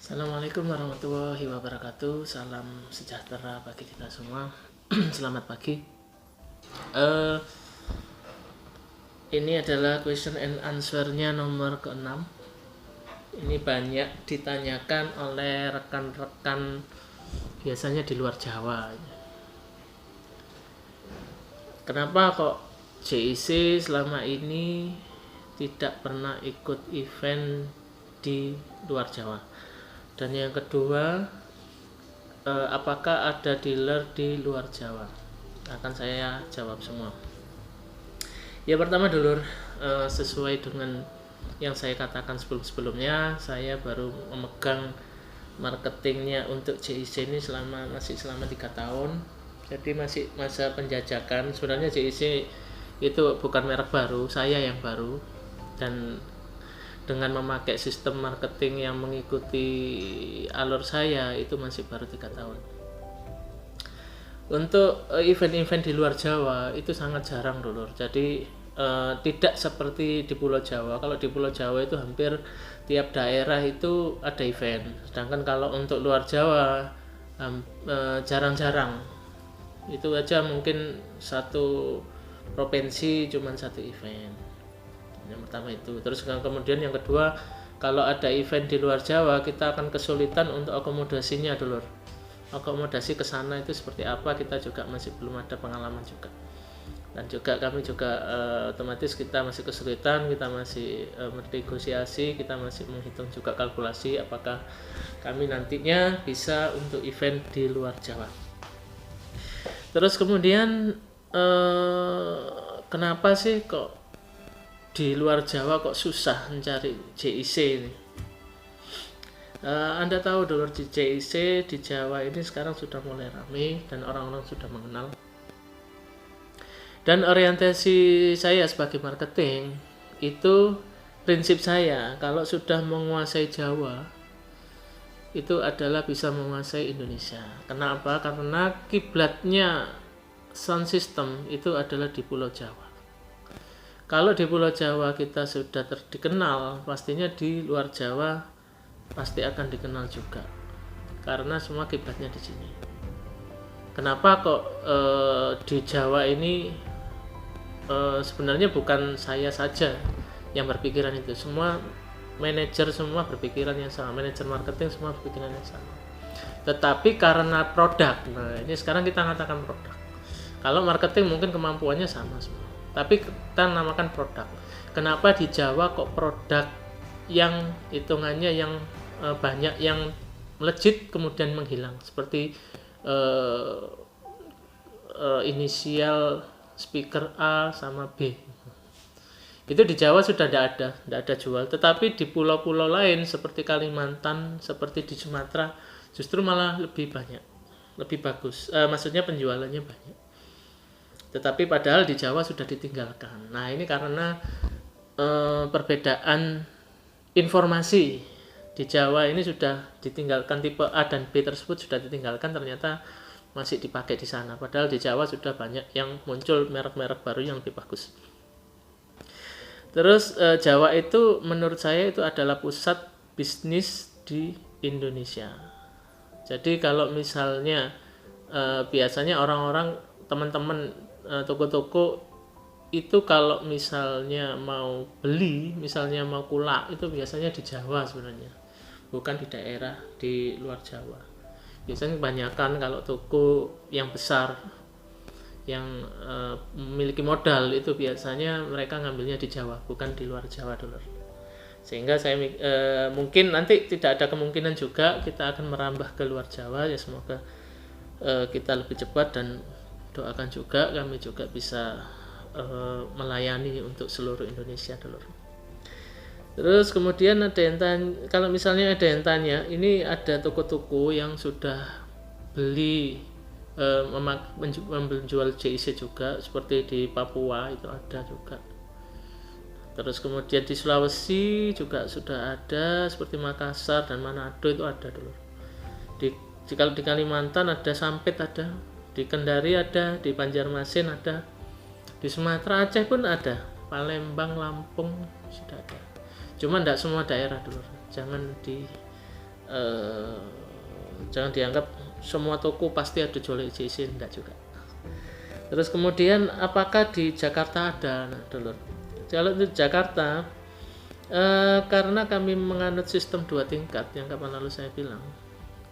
Assalamualaikum warahmatullahi wabarakatuh. Salam sejahtera bagi kita semua. Selamat pagi. Eh, ini adalah question and answer-nya nomor ke-6. Ini banyak ditanyakan oleh rekan-rekan biasanya di luar Jawa. Kenapa kok JIC selama ini tidak pernah ikut event di luar Jawa? Dan yang kedua, apakah ada dealer di luar Jawa? Akan saya jawab semua. Ya pertama dulur, sesuai dengan yang saya katakan sebelumnya, saya baru memegang marketingnya untuk JIC ini masih selama 3 tahun. Jadi masih masa penjajakan. Sebenarnya JIC itu bukan merek baru, saya yang baru. Dan dengan memakai sistem marketing yang mengikuti alur saya itu masih baru 3 tahun. Untuk event-event di luar Jawa itu sangat jarang dulur. Jadi tidak seperti di Pulau Jawa. Kalau di Pulau Jawa itu hampir tiap daerah itu ada event. Sedangkan kalau untuk luar Jawa jarang-jarang. Itu aja mungkin satu provinsi cuma satu event. Yang pertama itu. Terus kemudian yang kedua, kalau ada event di luar Jawa kita akan kesulitan untuk akomodasinya dulur. Akomodasi ke sana itu seperti apa kita juga masih belum ada pengalaman juga. Dan juga kami juga otomatis kita masih kesulitan, kita masih bernegosiasi, kita masih menghitung juga kalkulasi apakah kami nantinya bisa untuk event di luar Jawa. Terus kemudian kenapa sih kok di luar Jawa kok susah mencari JIC ini? Anda tahu dulur, di JIC di Jawa ini sekarang sudah mulai ramai dan orang-orang sudah mengenal. Dan orientasi saya sebagai marketing itu prinsip saya kalau sudah menguasai Jawa itu adalah bisa menguasai Indonesia. Kenapa? Karena kiblatnya sound system itu adalah di Pulau Jawa. Kalau di Pulau Jawa kita sudah dikenal, pastinya di luar Jawa pasti akan dikenal juga. Karena semua kiblatnya di sini. Kenapa kok di Jawa ini sebenarnya bukan saya saja yang berpikiran itu. Semua manajer semua berpikiran yang sama, manajer marketing semua berpikiran yang sama. Tetapi karena produk, nah ini sekarang kita katakan produk. Kalau marketing mungkin kemampuannya sama semua. Tapi kita namakan produk. Kenapa di Jawa kok produk yang hitungannya yang banyak yang melejit kemudian menghilang seperti inisial speaker A sama B. Itu di Jawa sudah tidak ada jual. Tetapi di pulau-pulau lain seperti Kalimantan, seperti di Sumatera justru malah lebih banyak, lebih bagus. Maksudnya penjualannya banyak. Tetapi padahal di Jawa sudah ditinggalkan. Nah ini karena perbedaan informasi di Jawa ini sudah ditinggalkan, tipe A dan B tersebut sudah ditinggalkan, ternyata masih dipakai di sana. Padahal di Jawa sudah banyak yang muncul merek-merek baru yang lebih bagus. Terus Jawa itu menurut saya itu adalah pusat bisnis di Indonesia. Jadi kalau misalnya biasanya orang-orang teman-teman toko-toko itu kalau misalnya mau beli, misalnya mau kulak itu biasanya di Jawa sebenarnya, bukan di daerah di luar Jawa. Biasanya kebanyakan kalau toko yang besar yang memiliki modal itu biasanya mereka ngambilnya di Jawa, bukan di luar Jawa dulu. Sehingga saya mungkin nanti tidak ada kemungkinan juga kita akan merambah ke luar Jawa, ya semoga kita lebih cepat, dan doakan juga kami juga bisa melayani untuk seluruh Indonesia dulu. Terus kemudian ada yang tanya, kalau misalnya ada yang tanya, ini ada toko-toko yang sudah beli menjual JIC juga, seperti di Papua itu ada juga. Terus kemudian di Sulawesi juga sudah ada, seperti Makassar dan Manado itu ada dulu. Kalau di Kalimantan ada Sampit, ada di Kendari, ada di Banjarmasin, ada di Sumatera, Aceh pun ada, Palembang, Lampung sudah ada. Cuma tidak semua daerah dulu, jangan jangan dianggap semua toko pasti ada jual JIC, enggak juga. Terus kemudian apakah di Jakarta ada? Nah, dulur, kalau di Jakarta karena kami menganut sistem 2 tingkat yang kapan lalu saya bilang,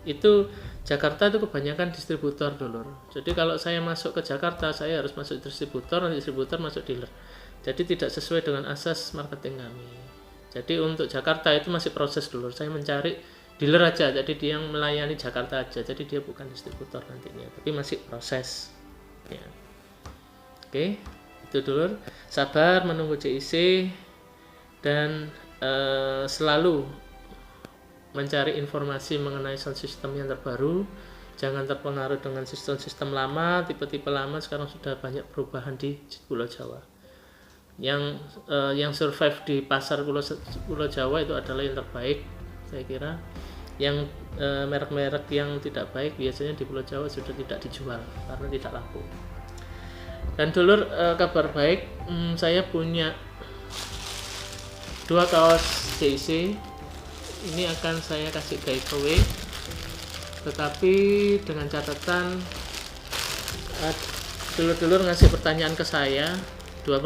itu Jakarta itu kebanyakan distributor, dulur. Jadi kalau saya masuk ke Jakarta, saya harus masuk distributor, nanti distributor masuk dealer. Jadi tidak sesuai dengan asas marketing kami. Jadi untuk Jakarta itu masih proses, dulur. Saya mencari dealer aja, jadi dia yang melayani Jakarta aja. Jadi dia bukan distributor nantinya, tapi masih proses. Ya. Oke, itu dulur. Sabar menunggu JIC dan selalu mencari informasi mengenai sound system yang terbaru. Jangan terpengaruh dengan sistem-sistem lama, tipe-tipe lama. Sekarang sudah banyak perubahan di Pulau Jawa. Yang survive di pasar Pulau Jawa itu adalah yang terbaik, saya kira. Yang merek-merek yang tidak baik biasanya di Pulau Jawa sudah tidak dijual karena tidak laku. Dan dulur, kabar baik, saya punya 2 kaos JIC. Ini akan saya kasih giveaway, tetapi dengan catatan dulur-dulur ngasih pertanyaan ke saya, dua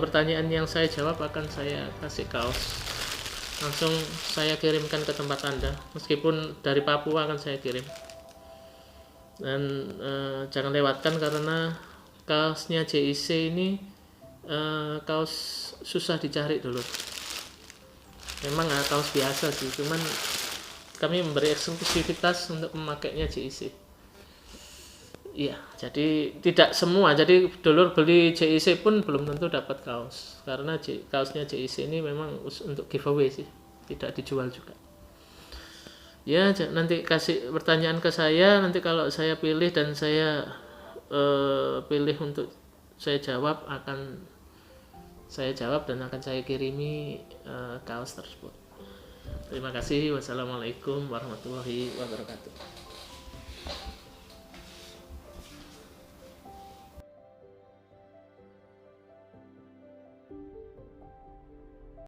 pertanyaan yang saya jawab akan saya kasih kaos, langsung saya kirimkan ke tempat Anda, meskipun dari Papua akan saya kirim. Dan jangan lewatkan karena kaosnya JIC ini kaos susah dicari dulu. Memang kaos biasa sih, cuman kami memberi eksklusivitas untuk memakainya JIC. Iya, jadi tidak semua. Jadi dulur beli JIC pun belum tentu dapat kaos, karena kaosnya JIC ini memang untuk giveaway sih, tidak dijual juga. Ya, nanti kasih pertanyaan ke saya, nanti kalau saya pilih dan saya pilih untuk saya jawab, akan saya jawab dan akan saya kirimi kaos tersebut. Terima kasih. Wassalamualaikum warahmatullahi wabarakatuh.